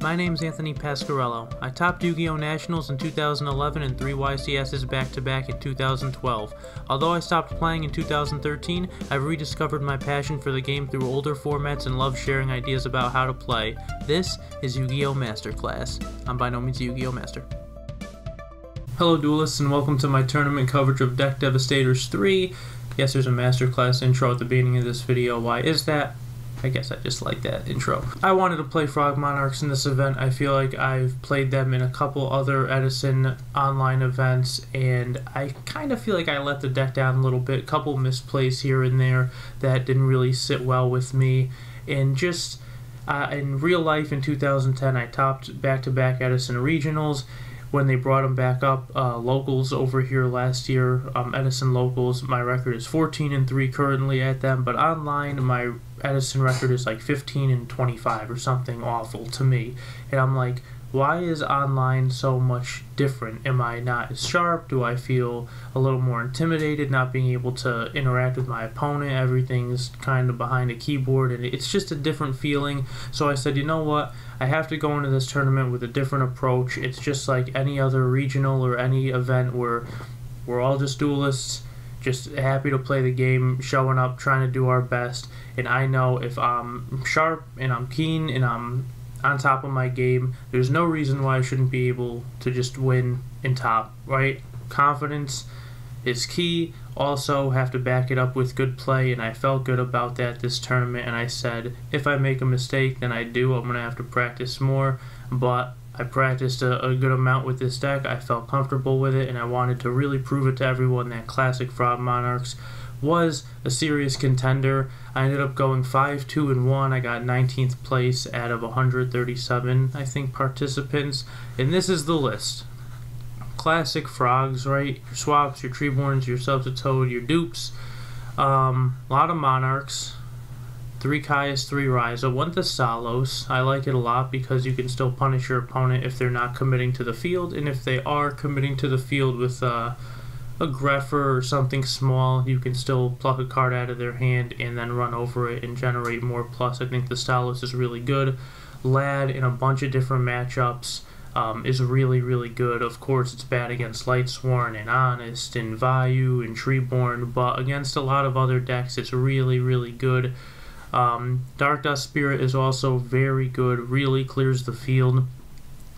My name's Anthony Pasquarello. I topped Yu-Gi-Oh! Nationals in 2011 and 3 YCSs back-to-back in 2012. Although I stopped playing in 2013, I've rediscovered my passion for the game through older formats and love sharing ideas about how to play. This is Yu-Gi-Oh! Masterclass. I'm by no means a Yu-Gi-Oh! Master. Hello duelists and welcome to my tournament coverage of Deck Devastators 3. Yes, there's a Masterclass intro at the beginning of this video. Why is that? I guess I just like that intro. I wanted to play Frog Monarchs in this event. I feel like I've played them in a couple other Edison online events, and I kind of feel like I let the deck down a little bit. Couple misplays here and there that didn't really sit well with me. And just in real life in 2010, I topped back-to-back Edison regionals. When they brought them back up, locals over here last year, Edison locals, my record is 14-3 currently at them, but online my Edison record is like 15-25 or something awful to me. And I'm like, why is online so much different? Am I not as sharp? Do I feel a little more intimidated not being able to interact with my opponent? Everything's kind of behind a keyboard and it's just a different feeling. So I said, you know what? I have to go into this tournament with a different approach. It's just like any other regional or any event where we're all just duelists, just happy to play the game, showing up, trying to do our best. And I know if I'm sharp and I'm keen and I'm on top of my game, there's no reason why I shouldn't be able to just win in top, right? Confidence is key. Also have to back it up with good play, and I felt good about that this tournament, and I said if I make a mistake then I do, I'm going to have to practice more, but I practiced a good amount with this deck. I felt comfortable with it, and I wanted to really prove it to everyone that Classic Frog Monarchs was a serious contender. I ended up going 5-2-1. I got 19th place out of 137, I think, participants, and this is the list. Classic Frogs, right? Your swaps, your Treeborns, your Substitute, your dupes. A lot of Monarchs. 3 Kaias, 3 Ryza, 1 Thessalos. I like it a lot because you can still punish your opponent if they're not committing to the field, and if they are committing to the field with a Greffer or something small, you can still pluck a card out of their hand and then run over it and generate more plus. I think Thessalos is really good. Lad in a bunch of different matchups is really, really good. Of course, it's bad against Lightsworn and Honest and Vayu and Treeborn, but against a lot of other decks, it's really, really good. Dark Dust Spirit is also very good, really clears the field,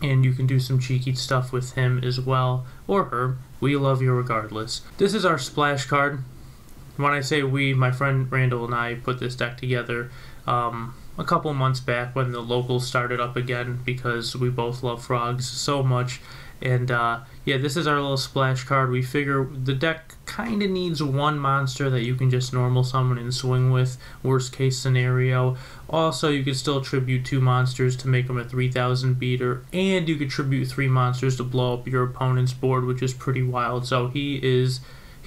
and you can do some cheeky stuff with him as well, or her. We love you regardless. This is our splash card. When I say we, my friend Randall and I put this deck together a couple months back when the locals started up again because we both love frogs so much. And yeah, this is our little splash card. We figure the deck kind of needs one monster that you can just normal summon and swing with, worst case scenario. Also, you could still tribute 2 monsters to make them a 3000 beater, and you could tribute 3 monsters to blow up your opponent's board, which is pretty wild. So he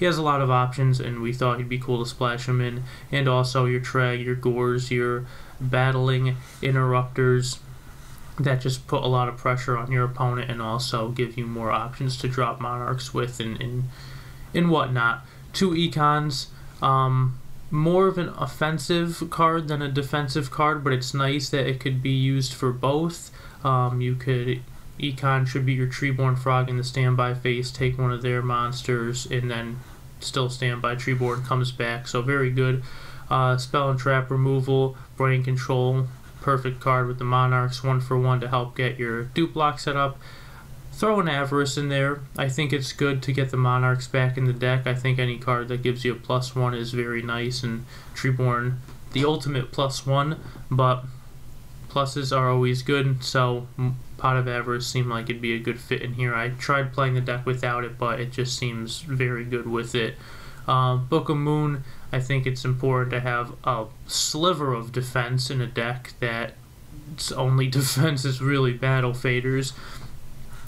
has a lot of options, and we thought he'd be cool to splash him in. And also your Treg, your Gores, your battling interrupters that just put a lot of pressure on your opponent and also give you more options to drop Monarchs with and whatnot. 2 Econs, more of an offensive card than a defensive card, but it's nice that it could be used for both. You could Econ tribute your Treeborn Frog in the standby phase, take one of their monsters, and then still standby. Treeborn comes back, so very good. Spell and trap removal, brain control, perfect card with the Monarchs, 1-for-1 to help get your dupe block set up. Throw an Avarice in there. I think it's good to get the Monarchs back in the deck. I think any card that gives you a +1 is very nice, and Treeborn, the ultimate +1, but pluses are always good, so Pot of Avarice seemed like it'd be a good fit in here. I tried playing the deck without it, but it just seems very good with it. Book of Moon, I think it's important to have a sliver of defense in a deck that its only defense is really Battle Faders,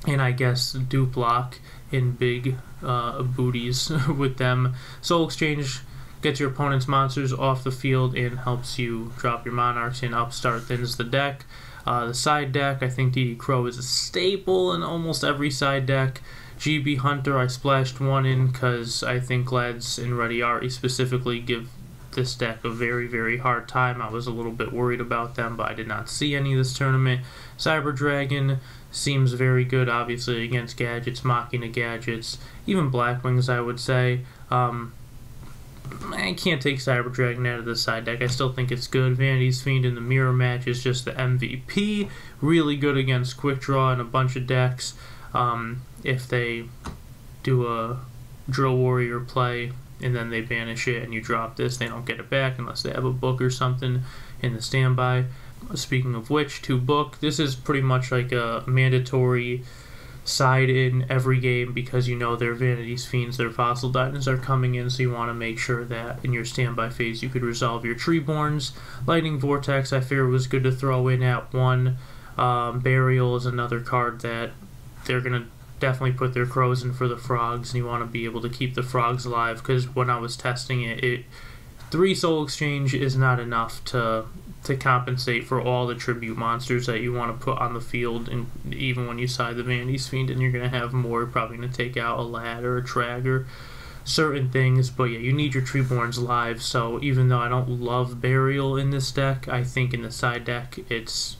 and I guess dupe block in big booties with them. Soul Exchange gets your opponent's monsters off the field and helps you drop your Monarchs, and Upstart thins the deck. The side deck, I think DD Crow is a staple in almost every side deck. GB Hunter, I splashed 1 in because I think Glads and Rediari specifically give this deck a very, very hard time. I was a little bit worried about them, but I did not see any this tournament. Cyber Dragon seems very good, obviously, against gadgets, Machina gadgets, even Blackwings, I would say. I can't take Cyber Dragon out of the side deck. I still think it's good. Vanity's Fiend in the mirror match is just the MVP. Really good against Quick Draw and a bunch of decks. If they do a Drill Warrior play and then they banish it and you drop this, they don't get it back unless they have a book or something in the standby. Speaking of which, to book, this is pretty much like a mandatory side in every game because you know their Vanity's Fiends, their Fossil Titans are coming in, so you want to make sure that in your standby phase you could resolve your Treeborns. Lightning Vortex I figure was good to throw in at 1. Burial is another card that they're going to definitely put their crows in for the frogs, and you want to be able to keep the frogs alive because when I was testing it, 3 Soul Exchange is not enough to compensate for all the tribute monsters that you want to put on the field, and even when you side the Vanity's Fiend and you're going to have more, you're probably going to take out a Lad or a Trag or certain things, but yeah, you need your Treeborns live, so even though I don't love Burial in this deck, I think in the side deck it's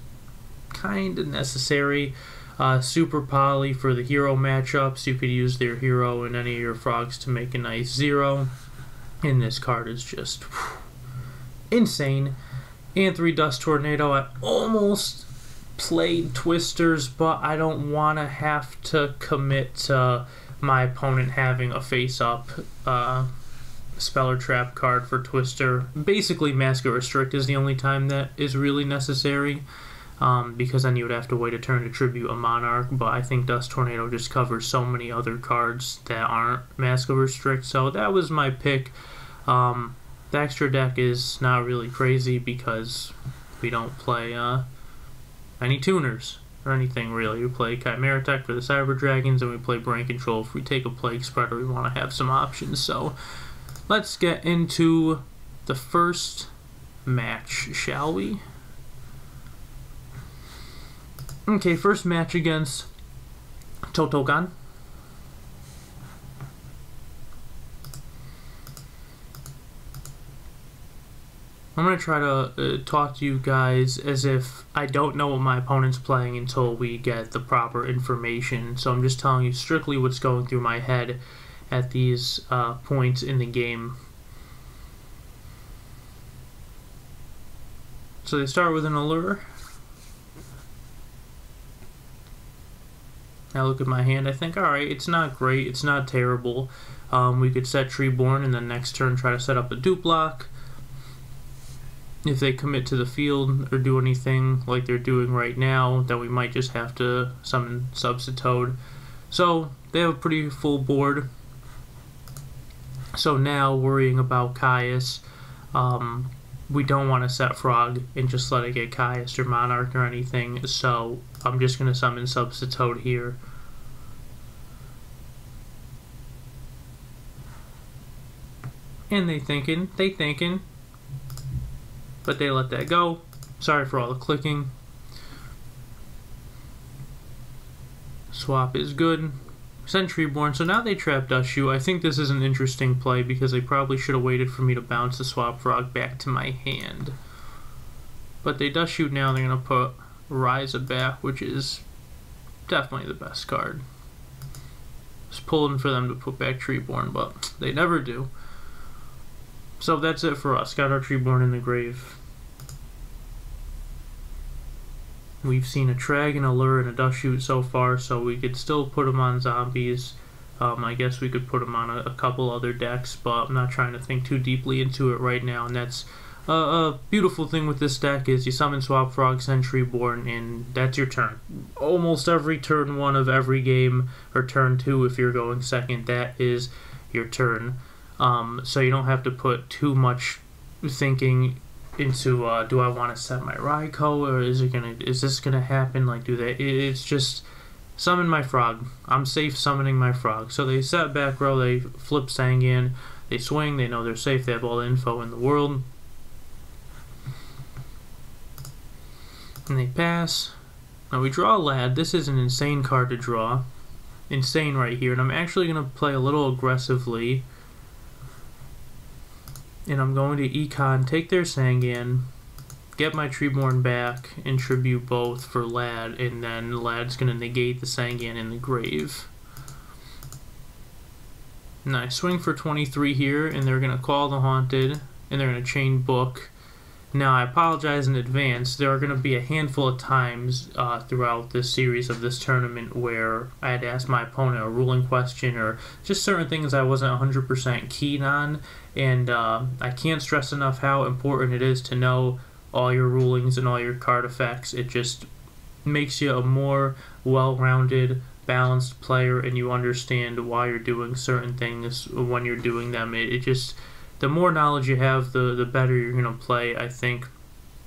kind of necessary. Super Poly for the hero matchups, you could use their hero and any of your frogs to make a nice 0, and this card is just insane. And 3 Dust Tornado. I almost played Twisters, but I don't want to have to commit to my opponent having a face-up Speller Trap card for Twister. Basically, Mask of Restrict is the only time that is really necessary, because then you would have to wait a turn to tribute a Monarch, but I think Dust Tornado just covers so many other cards that aren't Mask of Restrict, so that was my pick. The extra deck is not really crazy because we don't play any tuners or anything really. We play Chimera Tech for the Cyber Dragons, and we play Brain Control if we take a Plague Spreader. We want to have some options. So let's get into the first match, shall we? Okay, first match against Totogan. I'm going to try to talk to you guys as if I don't know what my opponent's playing until we get the proper information. So I'm just telling you strictly what's going through my head at these points in the game. So they start with an Allure. I look at my hand, I think, alright, it's not great, it's not terrible. We could set Treeborn and then next turn try to set up a dupe block. If they commit to the field or do anything like they're doing right now, then we might just have to summon Substitoad. So they have a pretty full board. So now worrying about Caius, we don't want to set Frog and just let it get Caius or Monarch or anything, so I'm just going to summon Substitoad here. And they thinking, but they let that go. Sorry for all the clicking. Swap is good. Send Treeborn. So now they trap Dustshoot. I think this is an interesting play because they probably should have waited for me to bounce the Swap Frog back to my hand. But they Dustshoot now. They're going to put Ryza back, which is definitely the best card. Just pulling for them to put back Treeborn, but they never do. So that's it for us. Got our Treeborn in the grave. We've seen a Trag, an Allure, and a Dustshoot so far, so we could still put them on zombies. I guess we could put them on a couple other decks, but I'm not trying to think too deeply into it right now. And that's a beautiful thing with this deck is you summon Swap Frog, send Treeborn, and that's your turn. Almost every turn 1 of every game, or turn 2 if you're going second, that is your turn. So you don't have to put too much thinking into do I want to set my Raikou, or is this gonna happen? Like, it's just summon my frog. I'm safe summoning my frog. So they set back row, they flip Sangan, they swing, they know they're safe, they have all the info in the world. And they pass. Now we draw a Lad. This is an insane card to draw. Insane right here, and I'm actually gonna play a little aggressively. And I'm going to Econ, take their Sangan, get my Treeborn back, and tribute both for Lad, and then Lad's going to negate the Sangan in the grave. And I swing for 23 here, and they're going to call the Haunted, and they're going to chain book. Now, I apologize in advance. There are going to be a handful of times throughout this series of this tournament where I had to ask my opponent a ruling question or just certain things I wasn't 100% keen on. And I can't stress enough how important it is to know all your rulings and all your card effects. It just makes you a more well-rounded, balanced player, and you understand why you're doing certain things when you're doing them. It just... The more knowledge you have, the better you're going to play, I think.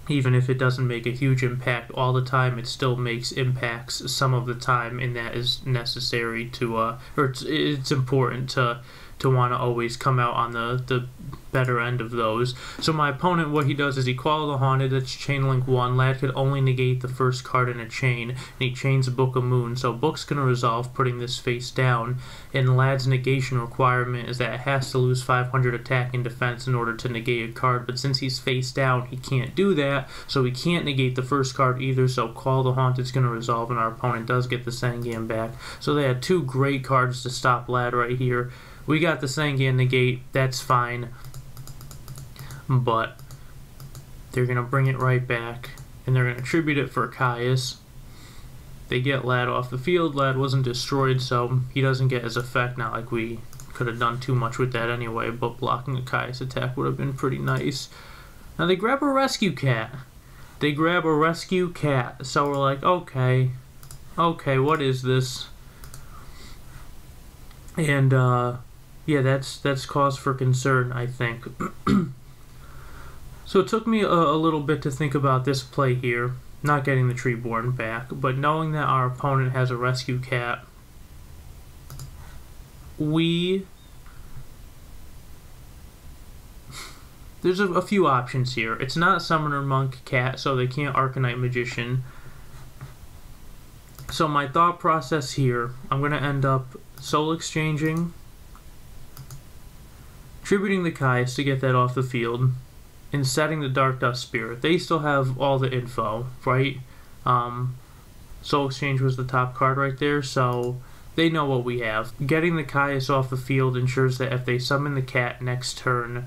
Even if it doesn't make a huge impact all the time, it still makes impacts some of the time, and that is necessary to, or it's important to want to always come out on the better end of those. So my opponent, what he does is he calls the Haunted, that's chain link 1. Lad could only negate the first card in a chain, and he chains Book of Moon. So Book's going to resolve putting this face down, and Lad's negation requirement is that it has to lose 500 attack and defense in order to negate a card, but since he's face down, he can't do that, so he can't negate the first card either, so Call the Haunted's going to resolve, and our opponent does get the Sangan back. So they had 2 great cards to stop Lad right here. We got the Sangan negate, that's fine, but they're going to bring it right back, and they're going to tribute it for Caius. They get Lad off the field. Lad wasn't destroyed, so he doesn't get his effect. Not like we could have done too much with that anyway, but blocking a Caius attack would have been pretty nice. Now they grab a rescue cat. They grab a rescue cat, so we're like, okay, what is this? And, yeah, that's cause for concern, I think. So it took me a little bit to think about this play here, not getting the Treeborn back, but knowing that our opponent has a rescue cat, there's a few options here. It's not Summoner Monk cat, so they can't Arcanite Magician. So my thought process here, I'm going to end up soul exchanging, tributing the Caius to get that off the field, and setting the Dark Dust Spirit. They still have all the info, right? Soul Exchange was the top card right there, so they know what we have. Getting the Caius off the field ensures that if they summon the cat next turn,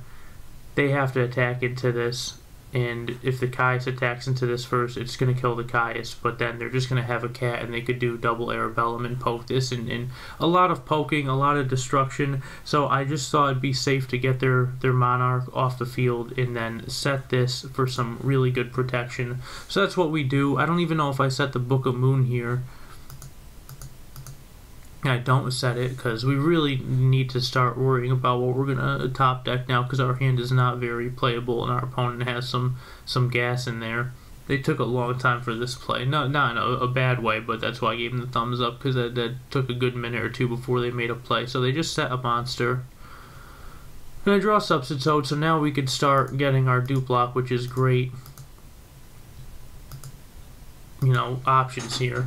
they have to attack into this, and if the Caius attacks into this first, it's going to kill the Caius, but then they're just going to have a cat, and they could do double Arabellum and poke this, and a lot of poking, a lot of destruction, so I just thought it'd be safe to get their Monarch off the field, and then set this for some really good protection. So that's what we do. I don't even know if I set the Book of Moon here. I don't set it because we really need to start worrying about what we're going to top deck now, because our hand is not very playable and our opponent has some gas in there. They took a long time for this play. Not in a bad way, but that's why I gave them the thumbs up, because that took a good minute or two before they made a play. So they just set a monster. And I draw Substitute, so now we could start getting our dupe block, which is great, you know, options here.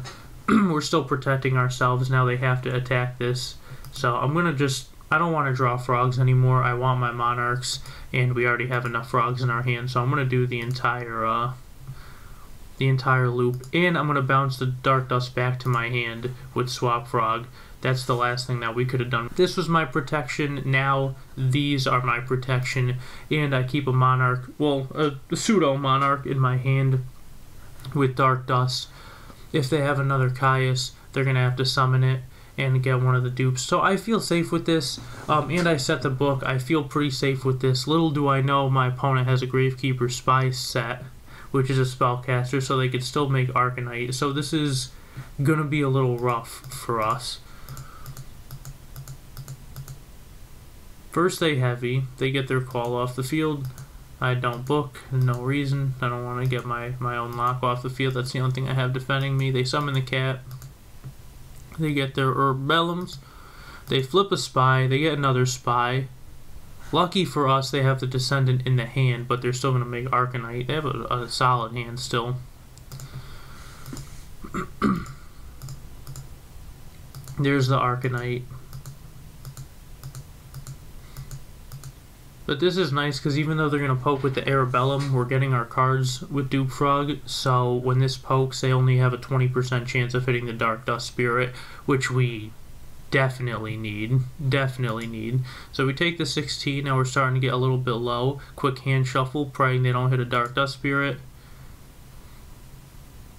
We're still protecting ourselves. Now they have to attack this. So I'm going to just... I don't want to draw frogs anymore. I want my Monarchs, and we already have enough frogs in our hand. So I'm going to do the entire loop. And I'm going to bounce the Dark Dust back to my hand with Swap Frog. That's the last thing that we could have done. This was my protection. Now these are my protection. And I keep a Monarch, well, a pseudo-Monarch in my hand with Dark Dust. If they have another Caius, they're going to have to summon it and get one of the dupes. So I feel safe with this, and I set the book. I feel pretty safe with this. Little do I know my opponent has a Gravekeeper Spy set, which is a spellcaster, so they could still make Arcanite. So this is going to be a little rough for us. First they heavy. They get their call off the field. I don't book, no reason. I don't want to get my own lock off the field. That's the only thing I have defending me. They summon the cat. They get their Herbellums. They flip a spy. They get another spy. Lucky for us, they have the Descendant in the hand, but they're still going to make Arcanite. They have a solid hand still. There's the Arcanite. But this is nice because even though they're going to poke with the Arabellum, we're getting our cards with Duke Frog. So when this pokes, they only have a 20% chance of hitting the Dark Dust Spirit, which we definitely need. Definitely need. So we take the 16. Now we're starting to get a little bit low. Quick hand shuffle, praying they don't hit a Dark Dust Spirit.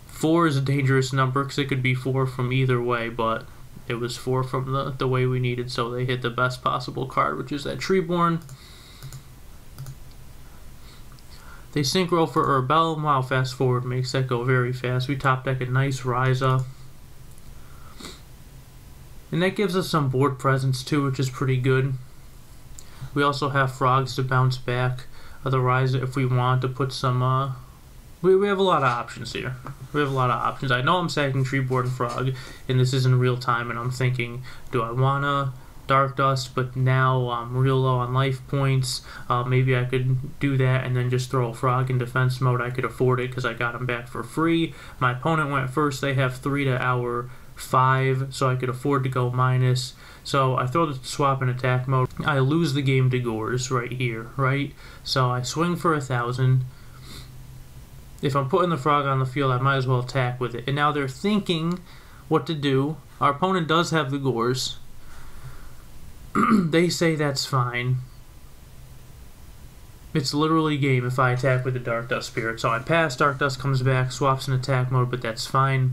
4 is a dangerous number because it could be 4 from either way, but it was 4 from the way we needed, so they hit the best possible card, which is that Treeborn. They synchro for Arabellum. Wow, fast forward makes that go very fast. We top deck a nice Ryza. And that gives us some board presence too, which is pretty good. We also have frogs to bounce back the Ryza if we want to put some... We have a lot of options here. We have a lot of options. I know I'm sacking Treeborn Frog, and this is in real time, and I'm thinking, do I want to Dark Dust, but now I'm real low on life points. Maybe I could do that and then just throw a Frog in defense mode. I could afford it because I got him back for free. My opponent went first. They have 3 to our 5, so I could afford to go minus. So I throw the swap in attack mode. I lose the game to Gores right here, right? So I swing for 1,000. If I'm putting the Frog on the field, I might as well attack with it. And now they're thinking what to do. Our opponent does have the Gores. They say that's fine. It's literally game if I attack with the Dark Dust Spirit. So I pass, Dark Dust comes back, swaps in attack mode, but that's fine.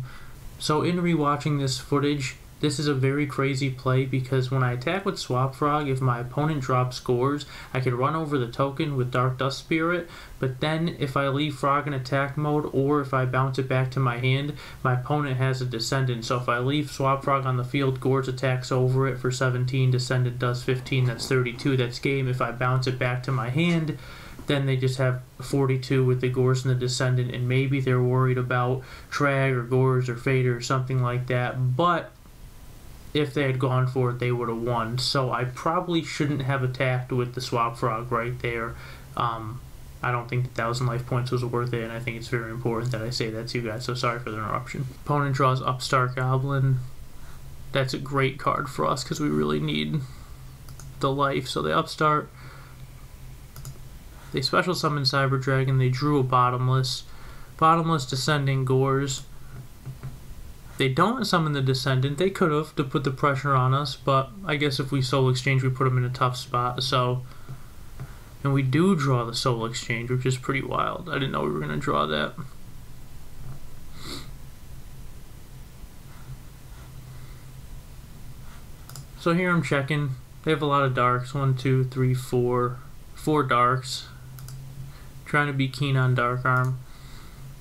So in rewatching this footage, this is a very crazy play because when I attack with Swap Frog, if my opponent drops Gores, I can run over the token with Dark Dust Spirit, but then if I leave Frog in attack mode or if I bounce it back to my hand, my opponent has a Descendant. So if I leave Swap Frog on the field, Gores attacks over it for 17, Descendant does 15, that's 32, that's game. If I bounce it back to my hand, then they just have 42 with the Gores and the Descendant, and maybe they're worried about Trag or Gores or Fader or something like that, but if they had gone for it, they would have won. So I probably shouldn't have attacked with the Swap Frog right there. I don't think the 1,000 life points was worth it, and I think it's very important that I say that to you guys, so sorry for the interruption. Opponent draws Upstart Goblin. That's a great card for us because we really need the life. So they Upstart. They special summon Cyber Dragon. They drew a Bottomless. Bottomless Descending Gores. They don't summon the Descendant. They could have to put the pressure on us, but I guess if we Soul Exchange, we put them in a tough spot. So, and we do draw the Soul Exchange, which is pretty wild. I didn't know we were going to draw that. So here I'm checking. They have a lot of darks. 1, 2, 3, 4. 4 darks. Trying to be keen on Dark Arm.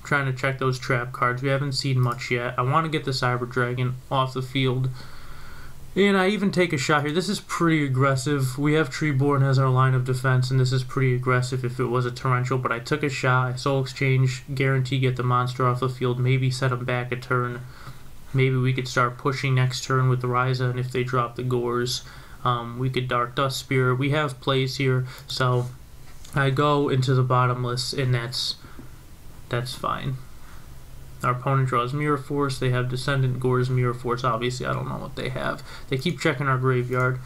Trying to check those trap cards. We haven't seen much yet. I want to get the Cyber Dragon off the field. And I even take a shot here. This is pretty aggressive. We have Treeborn as our line of defense, and this is pretty aggressive if it was a Torrential, but I took a shot. I Soul Exchange, guarantee get the monster off the field, maybe set him back a turn. Maybe we could start pushing next turn with the Ryza, and if they drop the Gores, we could Dark Dust Spirit. We have plays here, so I go into the Bottomless, and that's fine. Our opponent draws Mirror Force. They have Descendant, Gores, Mirror Force. Obviously, I don't know what they have. They keep checking our graveyard.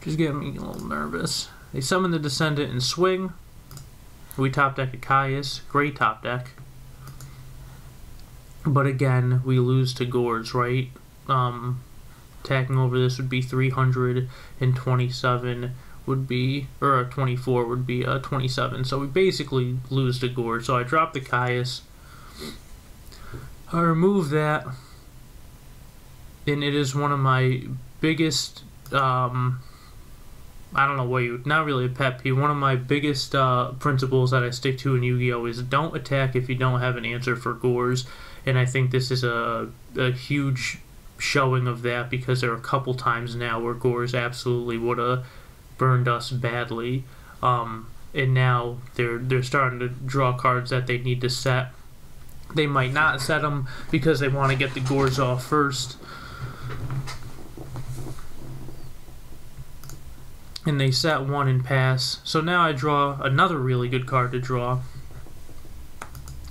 Just getting me a little nervous. They summon the Descendant and swing. We top deck a Caius. Great top deck. But again, we lose to Gores, right? Attacking over this would be 327 would be, or 24 would be 27. So we basically lose to Gores. So I drop the Caius. I remove that, and it is one of my biggest, I don't know what you, not really a pet peeve, one of my biggest principles that I stick to in Yu-Gi-Oh! Is don't attack if you don't have an answer for Gores, and I think this is a huge showing of that because there are a couple times now where Gores absolutely would have burned us badly, and now they're starting to draw cards that they need to set. They might not set them because they want to get the Gores off first. And they set one and pass. So now I draw another really good card to draw.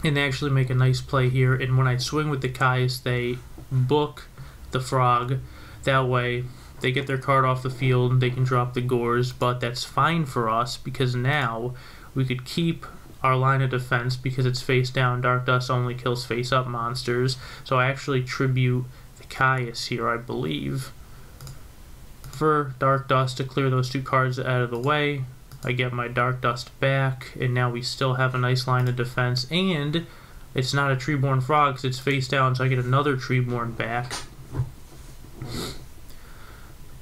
And they actually make a nice play here. And when I swing with the Caius, they book the Frog. That way, they get their card off the field, they can drop the Gores, but that's fine for us because now we could keep our line of defense because it's face down. Dark Dust only kills face up monsters, so I actually tribute the Caius here, I believe, for Dark Dust to clear those 2 cards out of the way. I get my Dark Dust back, and now we still have a nice line of defense, and it's not a Treeborn Frog because it's face down, so I get another Treeborn back.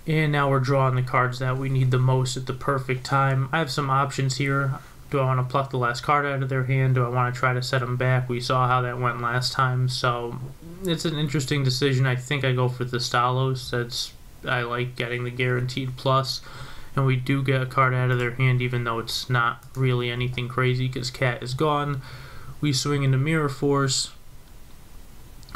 And now we're drawing the cards that we need the most at the perfect time. I have some options here. Do I want to pluck the last card out of their hand? Do I want to try to set them back? We saw how that went last time, so it's an interesting decision. I think I go for the Stalos. I like getting the guaranteed plus, and we do get a card out of their hand even though it's not really anything crazy because Cat is gone. We swing into Mirror Force,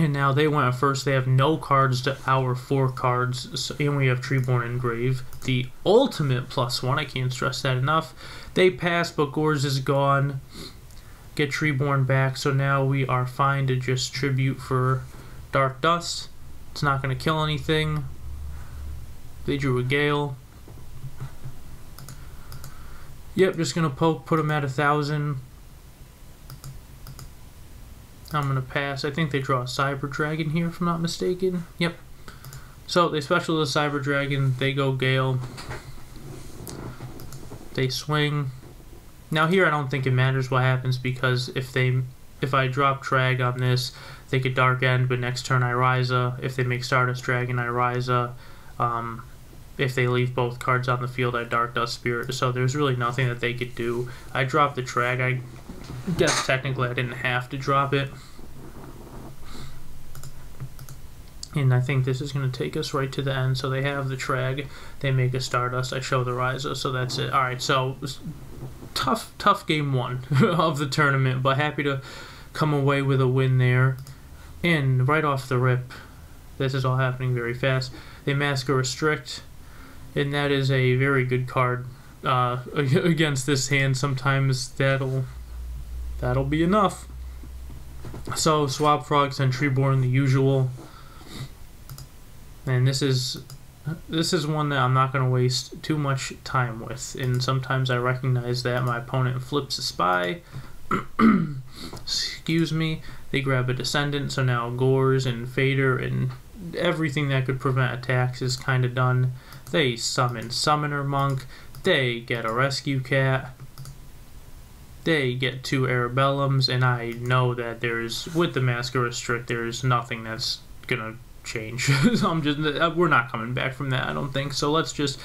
and now they went first. They have no cards to our 4 cards, and we have Treeborn Engrave, the ultimate +1. I can't stress that enough. They pass, but Gores is gone. Get Treeborn back, so now we are fine to just tribute for Dark Dust. It's not going to kill anything. They drew a Gale. Yep, just going to poke, put them at 1,000. I'm going to pass. I think they draw a Cyber Dragon here, if I'm not mistaken. Yep. So they special the Cyber Dragon. They go Gale. They swing. Now here I don't think it matters what happens because if I drop Drag on this, they could Dark End, but next turn I Ryza. If they make Stardust Dragon, I Ryza. If they leave both cards on the field, I Dark Dust Spirit. So there's really nothing that they could do. I dropped the Drag. I guess technically I didn't have to drop it. And I think this is going to take us right to the end. So they have the Trag, they make a Stardust, I show the Ryza, so that's it. Alright, so tough game 1 of the tournament, but happy to come away with a win there. And right off the rip, this is all happening very fast, they mask a Restrict, and that is a very good card against this hand. Sometimes that'll be enough. So Swap Frogs and Treeborn, the usual. And this is one that I'm not going to waste too much time with. And sometimes I recognize that my opponent flips a Spy. Excuse me. They grab a Descendant, so now Gores and Fader and everything that could prevent attacks is kind of done. They summon Summoner Monk. They get a Rescue Cat. They get 2 Arabellums, and I know that with the Mask of Restrict, there's nothing that's gonna change. We're not coming back from that, I don't think. So let's just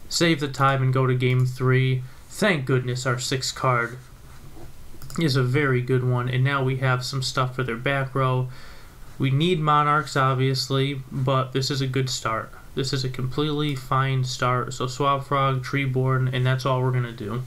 save the time and go to game 3. Thank goodness our 6th card is a very good one, and now we have some stuff for their back row. We need Monarchs, obviously, but this is a good start. This is a completely fine start. So Swap Frog, Treeborn, and that's all we're gonna do.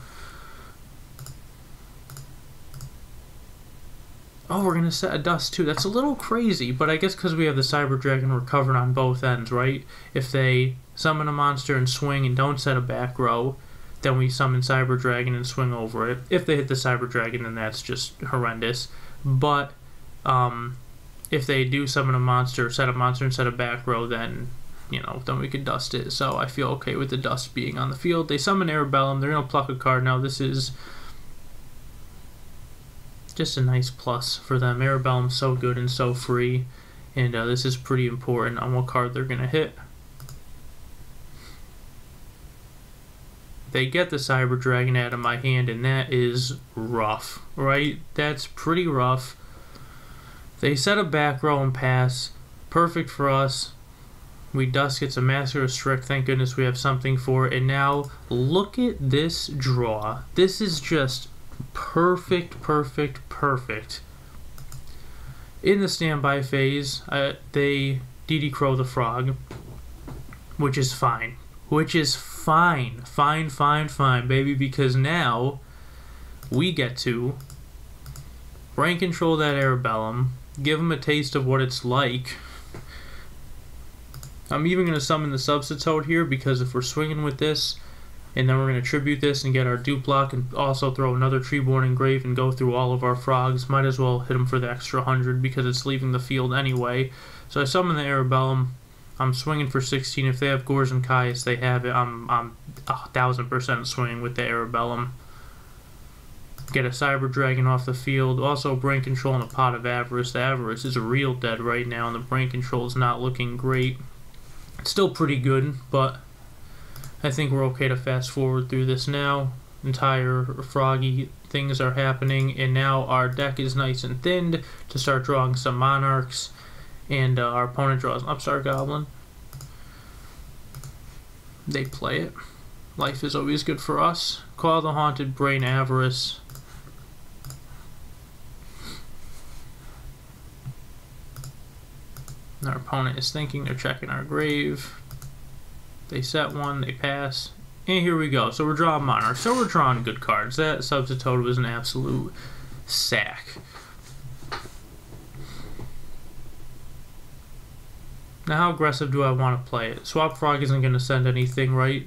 Oh, we're going to set a Dust too. That's a little crazy, but I guess because we have the Cyber Dragon, we're covered on both ends, right? If they summon a monster and swing and don't set a back row, then we summon Cyber Dragon and swing over it. If they hit the Cyber Dragon, then that's just horrendous. But if they do summon a monster, set a monster and set a back row, then then we could Dust it. So I feel okay with the Dust being on the field. They summon Arabellum. They're going to pluck a card. Now this is just a nice plus for them. Arabellum's so good and so free, and this is pretty important on what card they're going to hit. They get the Cyber Dragon out of my hand, and that is rough, right? That's pretty rough. They set a back row and pass. Perfect for us. We Dust, gets a Master Restrict. Thank goodness we have something for it. And now, look at this draw. This is just perfect, perfect, perfect. In the standby phase, they DD Crow the Frog, which is fine. Which is fine. Fine, fine, fine, baby, because now we get to brain control that Arabellum, give them a taste of what it's like. I'm even going to summon the Substitute here, because if we're swinging with this, and then we're going to tribute this and get our dupe block and also throw another Treeborn Engrave and go through all of our frogs. Might as well hit them for the extra 100 because it's leaving the field anyway. So I summon the Arabellum. I'm swinging for 16. If they have Gores and Caius, they have it. I'm 1,000% swinging with the Arabellum. Get a Cyber Dragon off the field. Also, Brain Control and a Pot of Avarice. The Avarice is real dead right now, and the Brain Control is not looking great. It's still pretty good, but I think we're okay to fast forward through this now. Entire froggy things are happening, and now our deck is nice and thinned to start drawing some Monarchs, and our opponent draws an Upstart Goblin. They play it. Life is always good for us. Call the Haunted, Brain, Avarice. Our opponent is thinking, they're checking our grave. They set one, they pass, and here we go. So we're drawing Monarch, so we're drawing good cards. That Substitute was an absolute sack. Now how aggressive do I want to play it? Swap Frog isn't going to send anything, right?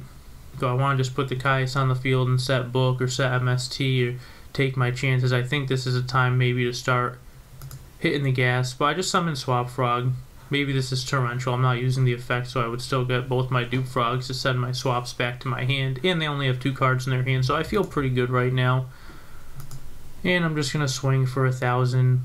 Do I want to just put the Caius on the field and set Book or set MST or take my chances? I think this is a time maybe to start hitting the gas, but I just summoned Swap Frog. Maybe this is torrential. I'm not using the effect, so I would still get both my Dupe Frogs to send my swaps back to my hand, and they only have 2 cards in their hand, so I feel pretty good right now. And I'm just going to swing for 1,000.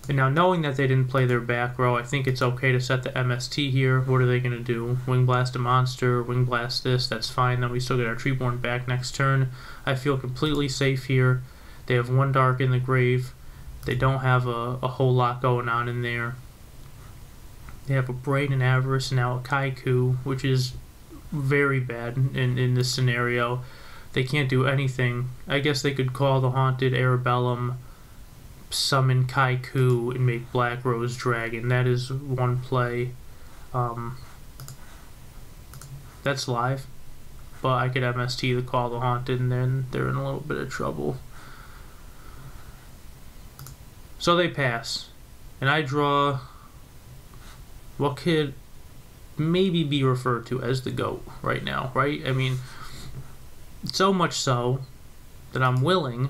And now, knowing that they didn't play their back row, I think it's okay to set the MST here. What are they going to do? Wing Blast a monster, Wing Blast this, that's fine. Then we still get our Treeborn back next turn. I feel completely safe here. They have 1 dark in the grave. They don't have a whole lot going on in there. They have a Brain and Avarice, and now a Kaiku, which is very bad in this scenario. They can't do anything. I guess they could call the Haunted, Arabellum, summon Kaiku, and make Black Rose Dragon. That is one play. That's live. But I could MST the Call the Haunted, and then they're in a little bit of trouble. So they pass. And I draw what could maybe be referred to as the GOAT right now, right? I mean, so much so that I'm willing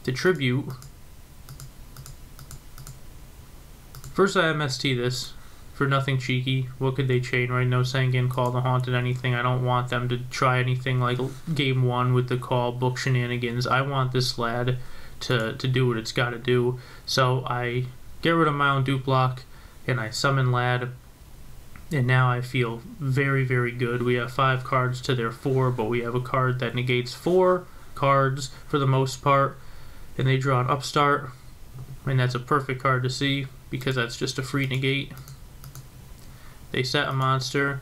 to tribute. First I MST this for nothing cheeky. What could they chain, right? No Sengen, Call the Haunted, anything. I don't want them to try anything like game 1 with the Call Book shenanigans. I want this lad to do what it's got to do. So I get rid of my own Dupe Block, and I summon Lad, and now I feel very, very good. We have 5 cards to their 4, but we have a card that negates 4 cards for the most part, and they draw an Upstart, and that's a perfect card to see, because that's just a free negate. They set a monster,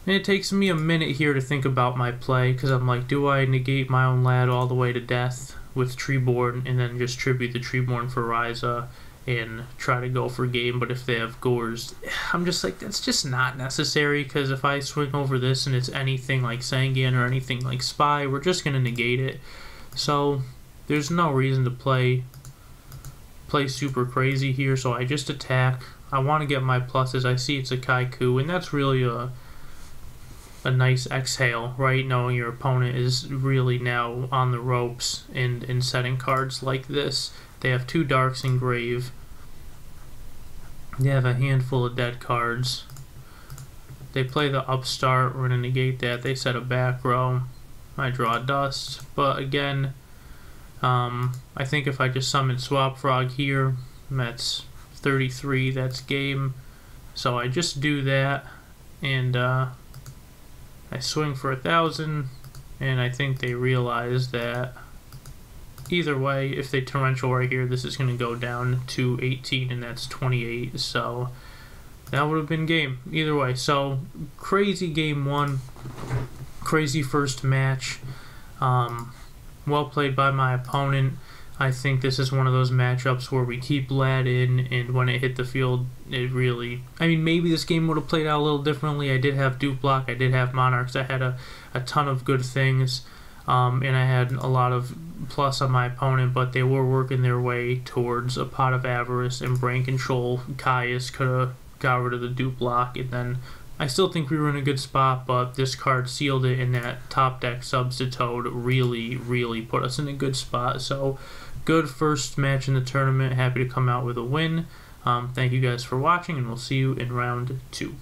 and it takes me a minute here to think about my play, because I'm like, do I negate my own Lad all the way to death with Treeborn, and then just tribute the Treeborn for Ryza, and try to go for game? But if they have Gores, I'm just like, that's just not necessary, because if I swing over this and it's anything like Sangan or anything like Spy, we're just going to negate it. So there's no reason to play super crazy here, so I just attack. I want to get my pluses. I see it's a Kaiku, and that's really a nice exhale, right? Knowing your opponent is really now on the ropes and setting cards like this. They have 2 darks in grave. They have a handful of dead cards. They play the Upstart. We're going to negate that. They set a back row. I draw a Dust. But again, I think if I just summon Swap Frog here, that's 33. That's game. So I just do that. And I swing for 1,000. And I think they realize that either way, if they torrential right here, this is going to go down to 18, and that's 28, so that would have been game either way. So crazy game 1, crazy first match, well played by my opponent. I think this is one of those matchups where we keep Lad in, and when it hit the field, it really, I mean, maybe this game would have played out a little differently. I did have Dupe Block, I did have Monarchs, I had a ton of good things. And I had a lot of plus on my opponent, but they were working their way towards a Pot of Avarice and Brain Control. Caius could have got rid of the Dupe Block, and then I still think we were in a good spot, but this card sealed it, and that top deck Substitute really, really put us in a good spot. So good first match in the tournament. Happy to come out with a win. Thank you guys for watching, and we'll see you in round 2.